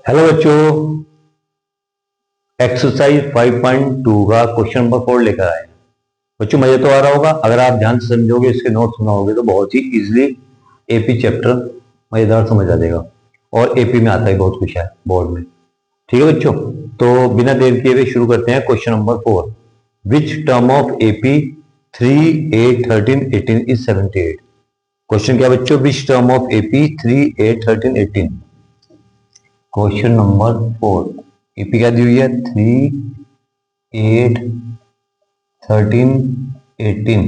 Hello बच्चों, exercise 5.2 का question number 4 लेकर आए हैं। बच्चों मजा तो आ रहा होगा। अगर आप ध्यान से समझोगे, इसके नोट्स बनाओगे तो बहुत ही इजीली एपी चैप्टर मजेदार समझ आ जाएगा। और एपी में आता है बहुत कुछ है बोर्ड में। ठीक है बच्चों, तो बिना देर किए हुए शुरू करते हैं question number 4। Which term of AP 3, 8, 13, 18 is 78? Question क्या बच्चों? Which term of AP 3, 8, 13, 18। Question number 4। AP क्या दी हुई है? 3, 8, 13, 18।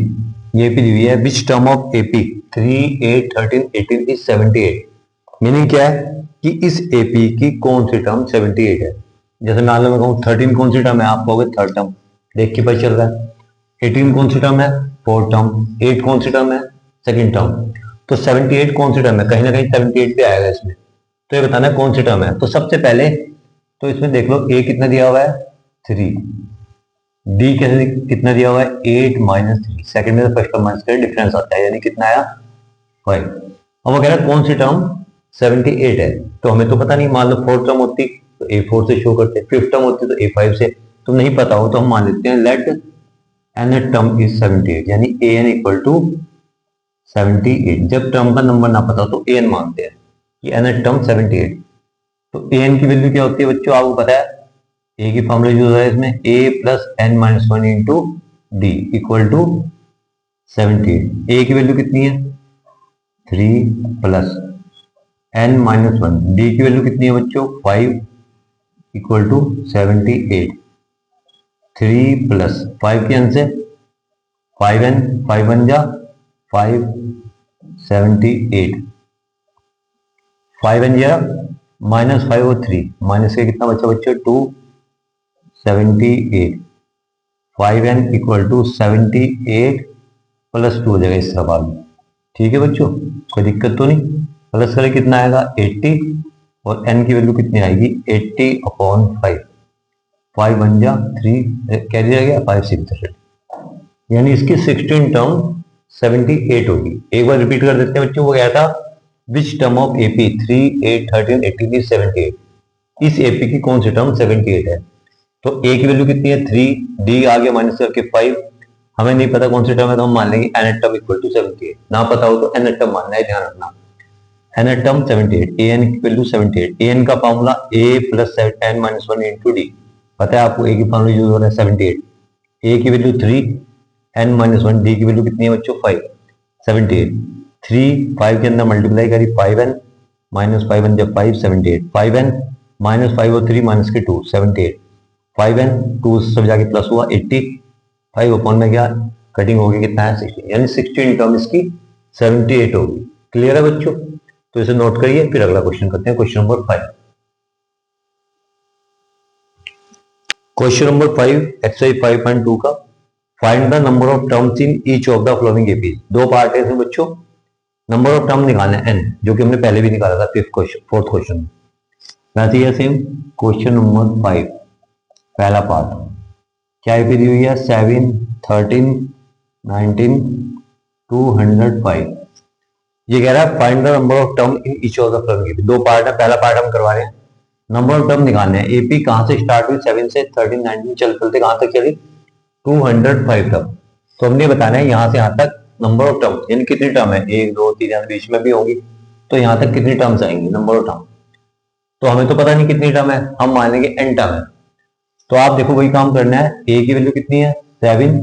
ये एपी दी हुई है। Which term of AP 3, 8, 13, 18 is 78? Meaning क्या है कि इस एपी की कौन सी टर्म 78 है। जैसे मान लो मैं कहूँ 13 कौन सी टर्म है, आप कहोगे थर्ड टर्म, देख के पता चल रहा है। 18 कौन सी टर्म है? Fourth term. 8 कौन सी टर्म है? Second term. तो 78 कौन सी टर्म है? कहीं ना कहीं 78 पे आएगा इसमें। तो ये बताना है कौन सी टर्म है। तो सबसे पहले तो इसमें देख लो, ए कितना दिया हुआ है? 3। डी कैसे कितना दिया हुआ है? 8 माइनस 3। सेकंड में फर्स्ट टर्म माइनस कर डिफरेंस आता है, यानी कितना आया? 5। अब वो कह रहा है कौन सी टर्म 78 है। तो हमें तो पता नहीं। मान लो फोर्थ टर्म होती तो A4 से शो करते, फिफ्थ टर्म होती तो A5 से। तो नहीं पता हो तो हम मान लेते हैं लेट एन टर्म इज 78, यानी ए एन इक्वल टू 78। जब टर्म का नंबर ना पता हो तो ए एन मानते हैं कि एन टर्म 78। तो ए एन की वैल्यू क्या होती है बच्चों? आपको पता है ए की फॉर्मूला यूज हो रहा है इसमें, a plus n minus one into d equal to 78। A की वैल्यू कितनी है? 3 plus n minus one. D की वैल्यू कितनी है बच्चों? 5 इक्वल टू 78। 3 प्लस 5 के एन से 5n, 5 बन जा 5, 78। 5 एन जा माइनस 5 और 3 माइनस के कितना बचा बच्चों? 2, 78। 5n इक्वल टू 78 प्लस 2 हो जाएगा इस सवाल में। ठीक है बच्चों, कोई दिक्कत तो नहीं। प्लस करें कितना आएगा? 80। और n की वैल्यू कितनी आएगी? 80/5। 5 बन जा 3, कैरी रह गया 5, 6, यानी इसकी 16 टर्म 78 होगी। एक बार रिपीट कर देते हैं बच्चों। वो गया था which term of AP 3, 8, 13, 18 is 78? इस एपी की कौन सी टर्म 78 है? तो ए की वैल्यू कितनी है? 3। डी आ गया माइनस करके 5। हमें नहीं पता कौन सी टर्म है तो हम मान लेंगे एन टर्म इक्वल टू 78। ना पता हो तो एन टर्म मानना है, ध्यान रखना। एन टर्म 78, ए एन की वैल्यू 78। ए एन का formula a plus n minus one into d. पता है आपको ए की फॉर्मूला यूज हो रहा है 78। ए की value 3, n minus one. D की वैल्यू कितनी है बच्चों? 5, 78। 3 5 के अंदर मल्टीप्लाई करी 5n माइनस 5 जब 5, 78। 5n माइनस 5 और 3 माइनस के 2, 78। 5n 2 सब जाके प्लस हुआ 80। 5 अपॉन में क्या कटिंग होगी? कितना है? 16, यानी 16 टर्म इसकी 78 होगी। क्लियर है बच्चों? तो इसे नोट करिए, फिर अगला क्वेश्चन करते हैं। Question number 5। Question number 5 exercise 5.2 का find the number of terms in each of the following APs. दो पार्ट है इसमें बच्चों। नंबर ऑफ टर्म निकालना है n, जो कि हमने पहले भी निकाला था फिफ्थ क्वेश्चन, फोर्थ क्वेश्चन में। वैसे ही सेम क्वेश्चन नंबर 5 पहला पार्ट क्या एपी दी हुई है? 7, 13, 19, 205। ये कह रहा है find the number of term in each of the following AP. दो पार्ट है, पहला पार्ट हम करवा रहे हैं। नंबर ऑफ टर्म निकालने हैं। एपी कहां से स्टार्ट हुई? 7 से 13, 19 चल चलते कहां तक चली? 205 टर्म। तो हमने बताना है यहां से यहां तक नंबर ऑफ टर्म, यानी कितनी टर्म है? 1, 2, 3, बीच में भी होगी। तो यहां तक कितनी टर्म्स आएंगी? Number of term. तो हमें तो पता नहीं कितनी टर्म है, हम मान लेंगे n टर्म है। तो आप देखो वही काम करना है। a की वैल्यू कितनी है? 7।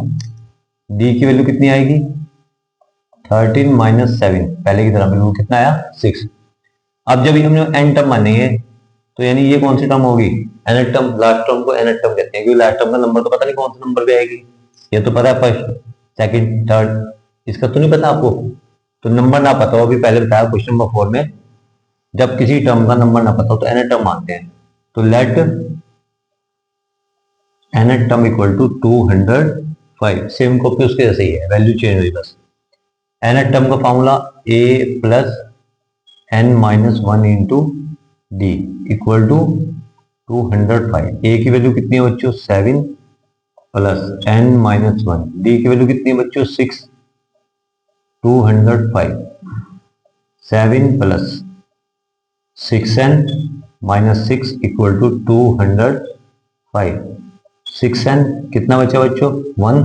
d की वैल्यू कितनी आएगी? 13 माइनस 7। पहले की तरह वैल्यू कितना आया? 6। अब जब हमने n टर्म मानेंगे तो यानी ये कौन सी टर्म होगी? nth term. लास्ट टर्म को nth टर्म कहते हैं, क्योंकि लास्ट टर्म का नंबर तो पता नहीं कौन सा नंबर पे आएगी। ये तो पता है फर्स्ट, सेकंड, थर्ड, इसका तो नहीं पता आपको। तो नंबर ना पता हो, अभी पहले बताया क्वेश्चन नंबर 4 में, जब किसी टर्म का नंबर ना पता हो तो nth टर्म मानते हैं। तो let nth term equal to 205। Same copy उसके जैसे ही है, वैल्यू चेंज हुई बस। nth टर्म का formula a plus n minus one into d equal to 205। A की वैल्यू कितनी है बच्चों? 7 plus n minus one. D की वैल्यू कितनी है बच्चों? 6। 205 7 plus 6n -6 equal to 205। 6n कितना बचा बच्चों? 1।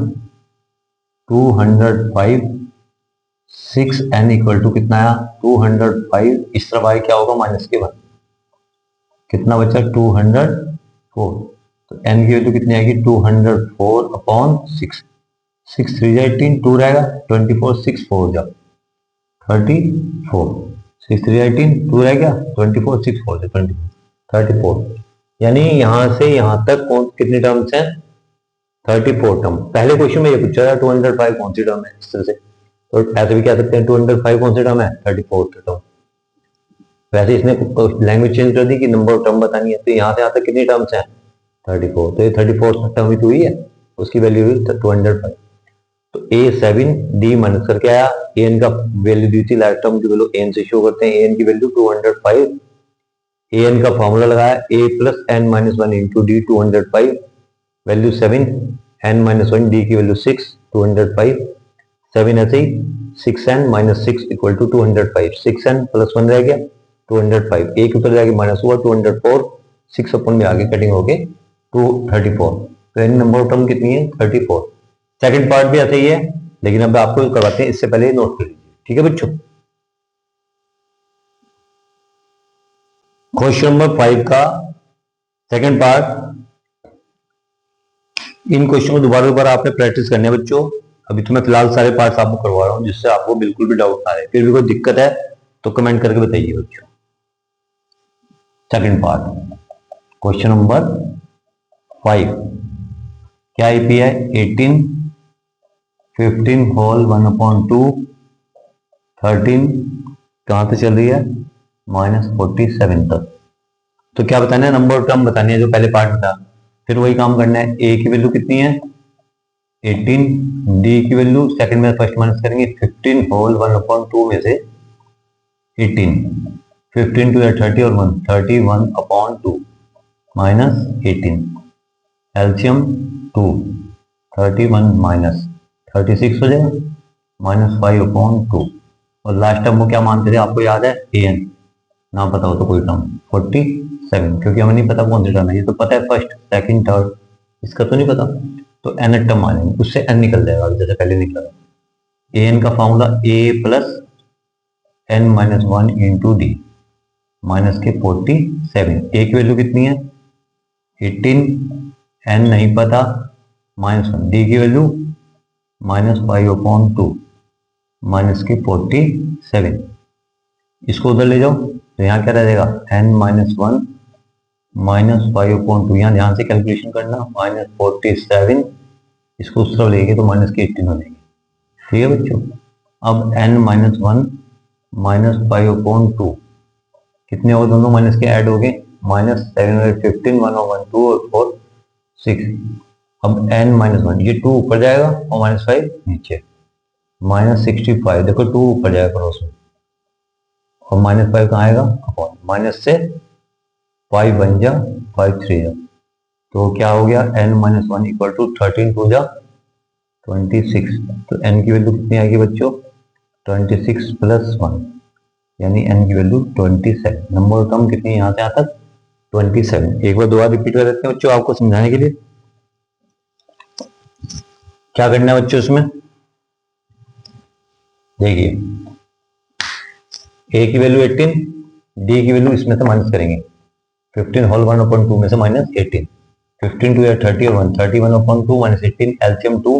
205 6n इक्वल टू कितना आया? 205। इस तरफ आए क्या होगा? -1। कितना बचा? 204। तो n की वैल्यू कितनी आएगी? 204 अपॉन 6। 6 3 18, 2 रहेगा 24, 6 4 जा 34। 6 3 18, 2 रह गया 24, 6 4 जा 24, 34। यानी यहां से यहां तक कितनी टर्म्स हैं? 34 टर्म। पहले क्वेश्चन में ये पूछा था 205 कौन सी टर्म है, इस तरह से। तो ऐसे भी कह सकते हैं 205 कौन सी टर्म है? 34 टर्म। वैसे इसने लैंग्वेज चेंज कर दी कि नंबर ऑफ टर्म बतानी है। तो यहाँ से यहाँ तक कितनी टर्म्स हैं? 34। तो ये 34 टर्म ही तो हुई है, उसकी वैल्यू हुई 205। तो A7 D माइनस करके आया। an का वैल्यू दी थी, लास्ट टर्म की वैल्यू an से शो करते हैं। an की वैल्यू 205। an का फॉर्मूला लगाया a plus n minus 1 into d 205, value 7, n minus 1 d की वैल्यू 6, 205। 7 ऐसे ही 6n minus 6 equal to 205। 6n plus 1 रह गया 205। एक ऊपर जाके माइनस हुआ 204। 6 अपन में आगे कटिंग हो गए 234। तो यानी नंबर ऑफ टर्म कितनी है? 34। सेकंड पार्ट भी ऐसे ही है, लेकिन अब आपको करवाते हैं, इससे पहले नोट कर लीजिए। ठीक है बच्चों। क्वेश्चन नंबर 5 का सेकंड पार्ट। इन क्वेश्चन को दोबारा आपने प्रैक्टिस करनी है बच्चों। अभी तो मैं फिलहाल सारे पार्ट्स आपको करवा रहा हूं, जिससे आपको बिल्कुल भी डाउट ना आए। फिर भी कोई दिक्कत है तो कमेंट करके बताइए बच्चों। सेकंड पार्ट क्वेश्चन नंबर 5 क्या आईपी है? 18 15 होल 1/2 13 कहां से चल रही है? -47 तक। तो क्या बताना है? नंबर ऑफ टर्म बतानी है, जो पहले पार्ट था। फिर वही काम करना है। ए की वैल्यू कितनी है? 18। डी की वैल्यू सेकंड में फर्स्ट माइनस करेंगे 15 होल 1/2 में से 18। 15 टू 30 और 1 31/2 माइनस 18। एल्सियम 2 31 माइनस 36 हो जाएगा -5/2। और लास्ट टर्म को क्या मानते थे? आपको याद है? an। ना पता हो तो कोई टर्म 47, क्योंकि हमें नहीं पता कौन सी टर्म है। ये तो पता है फर्स्ट सेकंड थर्ड, इसका तो नहीं पता। तो n टर्म मानेंगे, उससे n निकल जाएगा जैसे पहले निकला। an का formula a plus n minus 1 into D minus के 47। a की वैल्यू कितनी है? 18। n नहीं पता -1। डी की वैल्यू -5/2 माइनस की 47। इसको उधर ले जाओ तो यहाँ क्या रहेगा? n minus 1 -5/2। यहाँ ध्यान से कैलकुलेशन करना। -47 इसको उस तरफ लेंगे तो माइनस के 18 हो जाएंगे। ठीक है बच्चों। अब n माइनस 1 -5/2 कितने और दोनों माइनस के ऐड हो गए? -715 1/2 और 4 6। अब n माइनस 1, ये 2 ऊपर जाएगा और -5 नीचे। -65 देखो 2 ऊपर जाएगा क्रॉस में, और -5 कहाँ आएगा? अपॉन। माइनस से 5 बन जा 5 3 जा, तो क्या हो गया? n माइनस 1 इक्वल टू 13 2 जा 26। तो n की वैल्यू कितनी आएगी बच्चों? 26 प्लस 1, यानी n की वैल्यू 27। नंबर ऑफ टर्म कितनी है यहाँ से यहाँ तक? 27। एक बार दोबारा रिपीट कर देते हैं बच्चों आपको समझाने के लिए। क्या करना है बच्चों इसमें? देखिए a की वैल्यू 18, d की वैल्यू इसमें से माइनस करेंगे। 15 होल 1/2 में से माइनस 18। 15 टू 30 और 1 31/2 माइनस 18। एल्सियम 2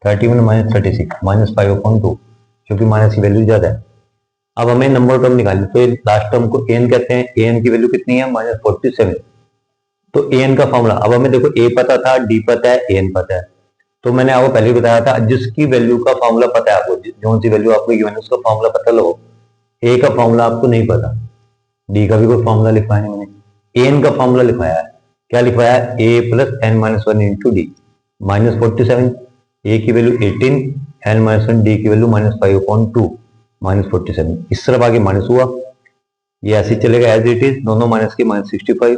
31 माइनस 36 -5/2, क्योंकि माइनस की वैल्यू ज्यादा है। अब हमें नंबर टर्म निकालनी, तो लास्ट टर्म को an कहते हैं। an की वैल्यू कितनी है? -47। तो an का फॉर्मूला, अब हमें देखो a पता था, d पता है, an पता है। तो मैंने आपको पहले ही बताया था, जिसकी वैल्यू का फॉर्मूला पता है, आपको जो सी वैल्यू आपको गिवन है उसका फॉर्मूला पता लो। a का फॉर्मूला आपको नहीं पता, d का भी कोई फॉर्मूला लिखवाया नहीं मैंने, an का फॉर्मूला लिखवाया है। क्या लिखवाया है? a plus n minus 1 into D -47। a की वैल्यू 18, n माइनस 1, d की वैल्यू -5/2 -47। इस तरफ आगे माइनस हुआ, ये ऐसे चलेगा एज इट इज, दोनों माइनस के -65।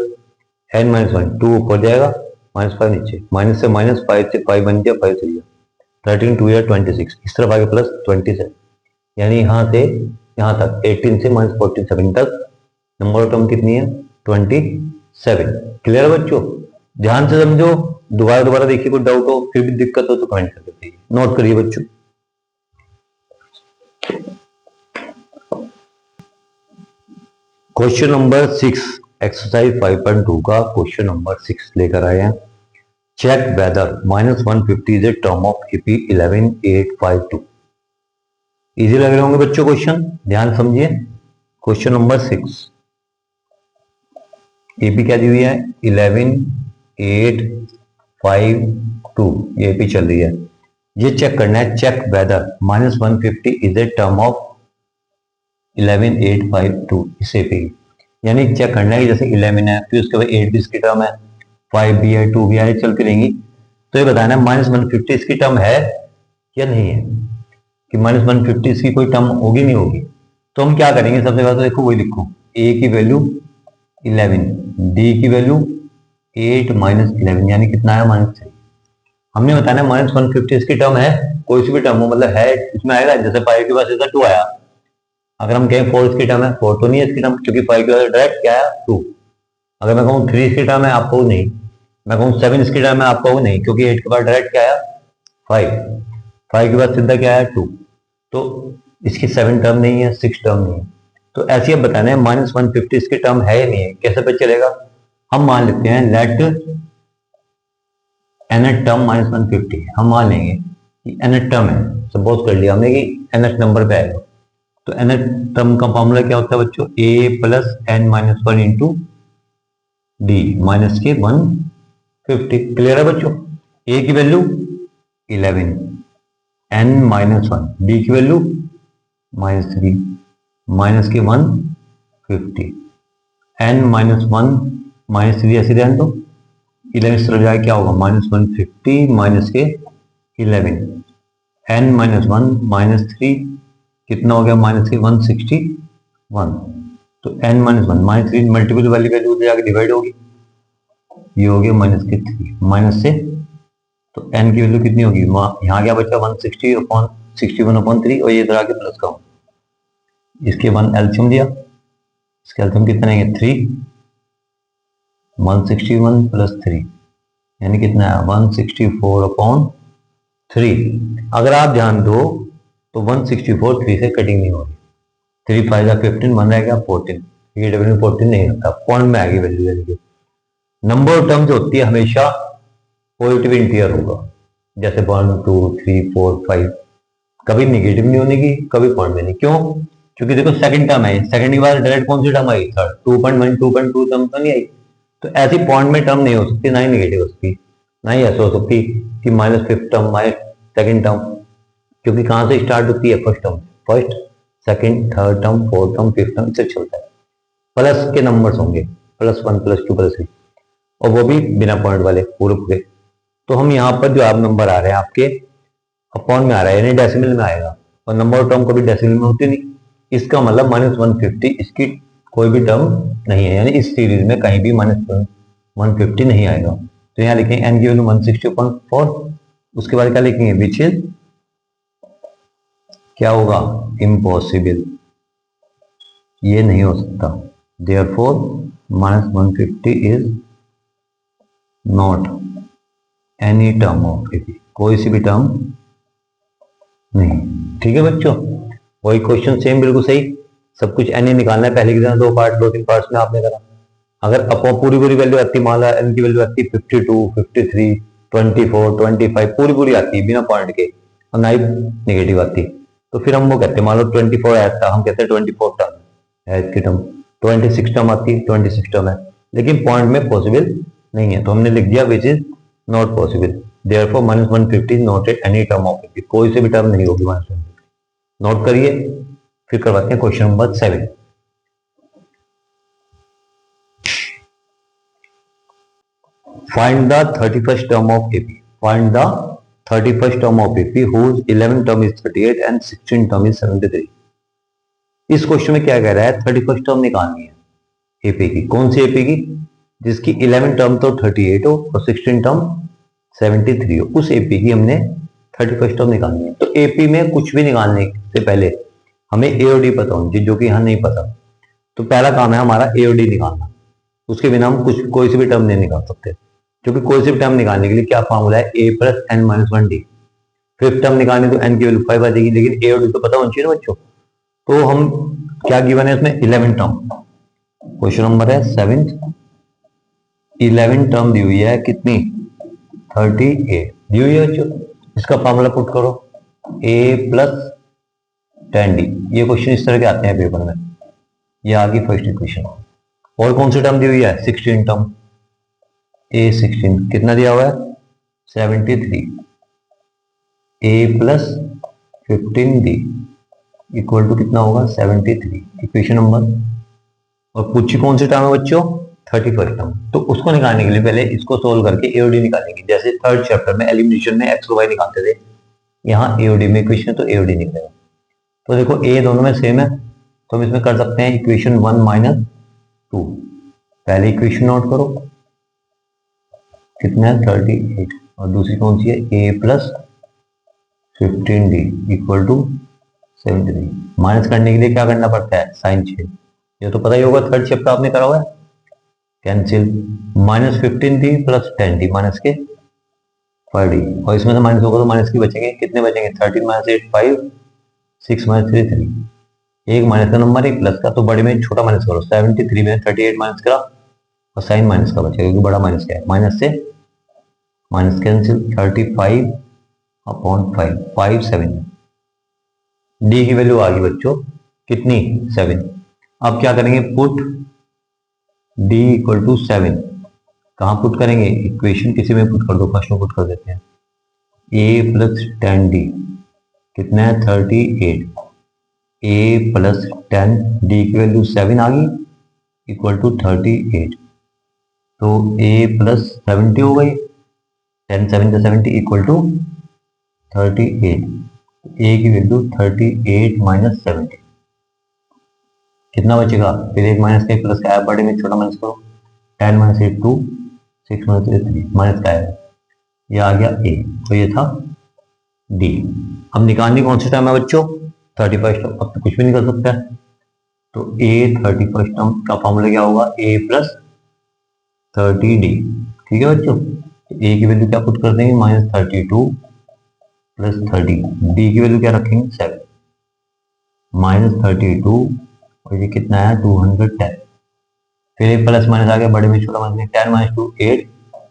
n माइनस 1 2 ऊपर जाएगा, -5 नीचे, माइनस से माइनस 5 से 5 बन गया, 5 से गया 13 2 या 26। इस तरफ आगे प्लस 27, यानी यहाँ से यहाँ तक 18 से -47 तक नंबर ऑफ टर्म कितनी है? 27। क्लियर है बच्चों? ध्यान से समझो, दोबारा देखिए, कोई डाउट हो फिर भी दिक्कत हो तो कमेंट करके बताइए। नोट करिए बच्चों। क्वेश्चन नंबर 6, एक्सरसाइज 5.2 का क्वेश्चन नंबर 6 लेकर आए हैं। Check whether -150 is a term of AP 11852। Easy लग रहे होंगे बच्चों क्वेश्चन, ध्यान समझिए। क्वेश्चन नंबर 6, AP क्या दी हुई है? 11852 ये AP चल रही है। ये चेक करना है, check whether -150 is a term of 11852 इस AP, यानी चेक करना है कि जैसे 11 है फिर उसके बाद 8 भी इसकी टर्म है, 5 भी है, 2 भी है, चलती रहेंगी। तो ये बताना है -150 इसकी टर्म है या नहीं है, कि -150 इसकी कोई टर्म होगी नहीं होगी। तो हम क्या करेंगे, सबसे पहले तो देखो वही लिखो, A की वैल्यू 11, D की वैल्यू 8 - 11 यानी कितना है -3। हमने बताना है -150 इसकी टर्म है, कोई सी भी टर्म हो, मतलब है इसमें आएगा, जैसे 5 के पास ऐसा 2 आया, अगर हम कहें 4 इसकी टर्म है, 4 तो नहीं है इसकी टर्म, क्योंकि 5 के बाद डायरेक्ट क्या है 2। अगर मैं कहूँ 3 इसकी टर्म है, आप कहो नहीं। मैं कहूँ 7 इसकी टर्म है, आप कहो नहीं, क्योंकि 8 के बाद डायरेक्ट क्या आया 5, 5 के बाद सीधा क्या आया 2, तो इसकी 7 टर्म नहीं है, 6 टर्म नहीं है। तो ऐसे अब बताना है -150 इसकी टर्म है या नहीं है, कैसे पता चलेगा? हम मान लेते हैं लेट nth टर्म -150, हम मान लेंगे कि nth टर्म है, सपोज कर लिया हमने कि nth नंबर पे आएगा। तो nth टर्म का फॉर्मूला क्या होता है बच्चों? a + n-1 into d minus के 150। क्लियर है बच्चों? a की वैल्यू 11, n-1, d की वैल्यू -3 माइनस के 150, n-1 -3 ऐसे रहने दो, 11 इस तरफ जाए क्या होगा -150 माइनस के 11, n-1 -3 कितना हो गया माइनस के 161। तो n-1 -3 मल्टीपल वाली वैल्यू जाकर डिवाइड होगी, ये हो गया -3 माइनस से, तो n की वैल्यू कितनी होगी, यहाँ क्या बचा 160/61/3 और ये इधर आके प्लस का, इसके 1 एलसीएम दिया, इसका एलसीएम कितना है 3, 161 + 3 यानी कितना है 164/3। अगर आप ध्यान दो तो 164 3 से कटिंग नहीं होगी, 3 5 15 बन रहेगा 14, ये डब्ल्यू 14 नहीं होता, पॉइंट में आएगी वैल्यू। नंबर टर्म जो होती है हमेशा पॉजिटिव इंटीजर होगा, जैसे 1 2 3 4 5, कभी निगेटिव नहीं होने की, कभी पॉइंट में नहीं। क्यों? क्योंकि देखो सेकंड टर्म है, सेकंड के बाद डायरेक्ट कौन सी टर्म आई, थर्ड, 2.1 2.2 टर्म तो नहीं आई। तो ऐसी पॉइंट में टर्म नहीं हो सकती, ना ही निगेटिव हो सकती, ना ही ऐसा हो सकती कि -5th टर्म -2nd टर्म, क्योंकि कहां से स्टार्ट होती है first term, first second third term fourth term fifth term इसे चलता है। प्लस के नंबर्स होंगे, +1 +2 +3, और वो भी बिना पॉइंट वाले पूरे। तो हम यहाँ पर जो आप नंबर आ रहे हैं आपके अपॉन में आ रहा है, यानी डेसिमल में आएगा, और नंबर टर्म कभी डेसिमल में होती नहीं। इसका मतलब -150 इसकी कोई भी टर्म नहीं है, यानी इस सीरीज में कहीं भी -150 नहीं आएगा। तो यहाँ लिखेंगे n की वैल्यू 160/4, उसके बाद क्या लिखेंगे विच इज, क्या होगा इम्पॉसिबल, ये नहीं हो सकता, therefore -150 is not any term of AP, कोई सी भी टर्म नहीं। ठीक है बच्चों, वही क्वेश्चन सेम बिल्कुल सही, सब कुछ एन निकालना है, पहले की तरह 2 पार्ट्स में आपने करा। अगर अपॉन पूरी वैल्यू आती, मान ला एन की वैल्यू आती 52 53 24 25 पूरी आती है बिना पॉइंट के, और ना ही नेगेटिव आती, तो फिर हम वो कहते हैं, मान लो 24 आया, हम कहते हैं 24 टर्म है इसकी टर्म, 26 टर्म आती है 26 टर्म है, लेकिन पॉइंट में पॉसिबल नहीं है, तो हमने लिख दिया which is not possible, therefore -150 is not any term of AP, कोई से भी टर्म नहीं होगी -150। नोट करिए, फिर करवाते हैं question number 7। Find the 31st term of AP, find the 31st term of AP whose 11th term is 38 and 16th term is 73। इस क्वेश्चन में क्या कह रहा है, 31st टर्म निकालनी है AP की, कौन सी AP की, जिसकी 11th टर्म तो 38 हो और 16th टर्म 73 हो, उस AP की हमने 31st टर्म निकालनी है। तो AP में कुछ भी निकालने से पहले हमें A और D पता होनी चाहिए, जो कि यहाँ नहीं पता। तो पहला काम है हमारा A और D निकालना। उसके बिना हम कुछ कोई सी भी टर्म नहीं निकाल सकते, क्योंकि कोई सी भी टर्म निकालने के लिए क्या फॉर्मूला है, a plus n minus one d. Fifth term निकालने तो n की वैल्यू 5 आ जाएगी, लेकिन a और d तो पता होना चाहिए ना बच्चों। तो हम क्या गिवन है इसमें 11 टर्म, क्वेश्चन नंबर है 7th, 11 टर्म दी हुई है कितनी 38 दी हुई है बच्चों। इसका फॉर्मूला पुट करो a प्लस 10d। ये क्वेश्चन इस तरह के आते हैं पेपर में। ये आ गई फर्स्ट इक्वेशन। और कौन सी टर्म दी हुई है 16 टर्म, a 16 कितना दिया हुआ है 73, a plus 15d equal to कितना होगा 73, इक्वेशन नंबर। और पूछी कौन सी टर्म है बच्चों 31st टर्म। तो उसको निकालने के लिए पहले इसको सोल्व करके ए और डी निकालेंगे। जैसे थर्ड चैप्टर में एलिमिनेशन में एक्स और वाई निकालते थे, यहाँ ए और डी में इक्वेशन तो ए और डी निकलेगा। तो देखो ए दोनों में सेम है, तो हम इसमें कर सकते हैं इक्वेशन 1 माइनस 2। पहले इक्वेशन नोट करो कितना है 38, और दूसरी कौन सी है a plus 15d equal to 73। Minus करने के लिए क्या करना पड़ता है साइन चेंज, ये तो पता ही होगा, थर्ड चैप्टर आपने करा हुआ है। Cancel, minus 15d plus 10d minus के 5d, और इसमें से माइनस होगा तो माइनस की बचेंगे, कितने बचेंगे 13 माइनस 8 5, 6 माइनस 3 3, एक माइनस का नंबर एक प्लस का, तो बड़े में छोटा माइनस करो। 73 में 38 माइनस करा और साइन माइनस का बचेगा, क्योंकि बड़ा माइनस क्या है, माइनस से माइनस कैंसिल, 35 अपॉन 5 5 7। डी की वैल्यू आ गई बच्चों कितनी 7। अब क्या करेंगे पुट डी इक्वल टू 7, कहां पुट करेंगे इक्वेशन किसी में पुट कर दो, फर्स्ट में पुट कर देते हैं a प्लस 10d कितना है 38, a प्लस 10 d की वैल्यू 7 आ गई इक्वल टू 38, तो a प्लस 70 हो गई, 10 7 का 70 इक्वल टू 38, a की वैल्यू 38 माइनस 70 कितना बचेगा, फिर एक माइनस का एक प्लस का है, बड़े में छोटा माइनस करो, 10 माइनस 8 2, 6 माइनस 3 माइनस का है, ये आ गया a, तो ये था d। अब निकालनी कौन सी टर्म है बच्चों 31st टर्म, अब तो कुछ भी निकल सकता है, तो a 31st टर्म का फॉर्मूला क्या होगा a प्लस 30d, ठीक है बच्चों। तो a की वैल्यू क्या पुट कर देंगे माइनस 32 प्लस 30, d की वैल्यू क्या रखेंगे 7 माइनस 32, और ये कितना है 210, फिर एक प्लस माइनस आ गया, बड़े में छोटा माइनस 10 माइनस 2 8,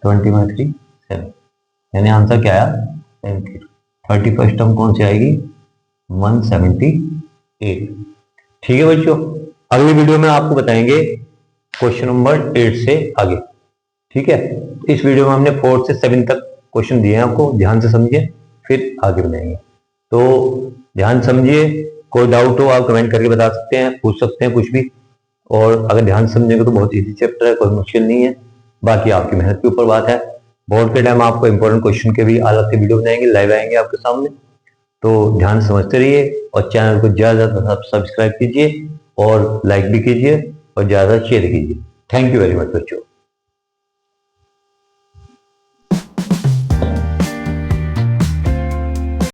20 माइनस 3 7, यानी आंसर क्या आया 73। 31st टर्म कौन सी आएगी 178। ठीक है बच्चों, अगली वीडियो में आपको बताएंगे क्वेश्चन नंबर 8 से आगे। ठीक है, इस वीडियो में हमने 4 से 7 तक क्वेश्चन दिए हैं, आपको ध्यान से समझिए फिर आगे बढ़ाएंगे। तो ध्यान समझिए, कोई डाउट हो आप कमेंट करके बता सकते हैं, पूछ सकते हैं कुछ भी, और अगर ध्यान से समझेंगे तो बहुत इजी चैप्टर है, कोई मुश्किल नहीं है, बाकी आपकी मेहनत के ऊपर बात है। बोर्ड के टाइम आपको इंपॉर्टेंट क्वेश्चन के भी अलग से वीडियो बनाएंगे, लाइव आएंगे आपके सामने, तो ध्यान समझते रहिए और चैनल को ज्यादा से ज्यादा सब्सक्राइब कीजिए और लाइक भी कीजिए और ज्यादा शेयर कीजिए। थैंक यू वेरी मच बच्चों।